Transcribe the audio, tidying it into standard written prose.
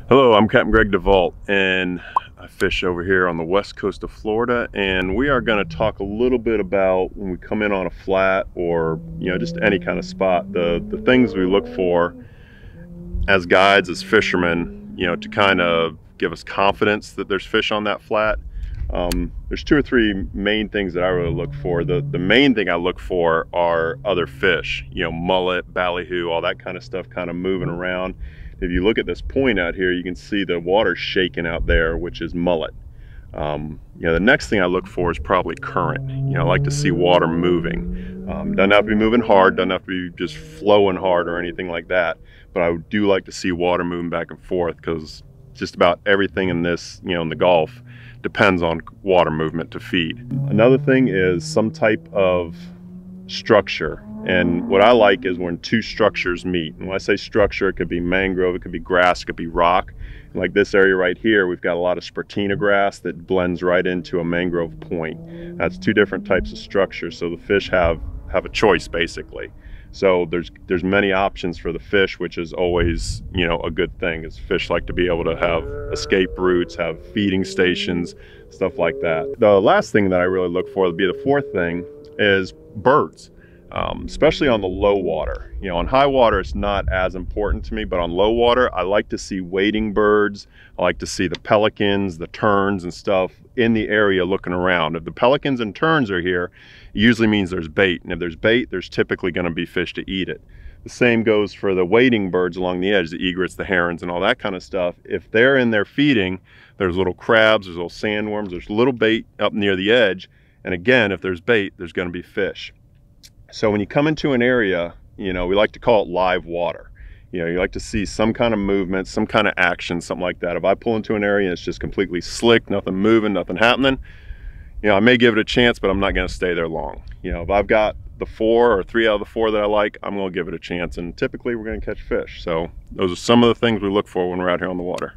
Hello, I'm Captain Greg DeVault, and I fish over here on the west coast of Florida, and we are going to talk a little bit about when we come in on a flat or just any kind of spot, the things we look for as guides, as fishermen, to kind of give us confidence that there's fish on that flat. There's two or three main things that I really look for. The main thing I look for are other fish, mullet, ballyhoo, all that kind of stuff kind of moving around. If you look at this point out here, you can see the water shaking out there, which is mullet. The next thing I look for is probably current. I like to see water moving. Doesn't have to be moving hard, doesn't have to be just flowing hard or anything like that, but I do like to see water moving back and forth, because just about everything in this, in the Gulf, depends on water movement to feed. Another thing is some type of structure. And what I like is when two structures meet. And when I say structure, it could be mangrove, it could be grass, it could be rock. And like this area right here, we've got a lot of spartina grass that blends right into a mangrove point. That's two different types of structures, so the fish have a choice basically. So there's many options for the fish, which is always a good thing, is fish like to be able to have escape routes, have feeding stations, stuff like that. The last thing that I really look for, would be the fourth thing, is birds. Especially on the low water. On high water it's not as important to me, but on low water I like to see wading birds. I like to see the pelicans, the terns and stuff in the area looking around. If the pelicans and terns are here, it usually means there's bait, and if there's bait, there's typically going to be fish to eat it. The same goes for the wading birds along the edge, the egrets, the herons, and all that kind of stuff. If they're in there feeding, there's little crabs, there's little sandworms, there's little bait up near the edge, and again, if there's bait, there's going to be fish. So when you come into an area, we like to call it live water. You like to see some kind of movement, some kind of action, something like that. If I pull into an area and it's just completely slick, nothing moving, nothing happening, I may give it a chance, but I'm not going to stay there long. If I've got the 4 or 3 out of the 4 that I like, I'm going to give it a chance, and typically we're going to catch fish. So those are some of the things we look for when we're out here on the water.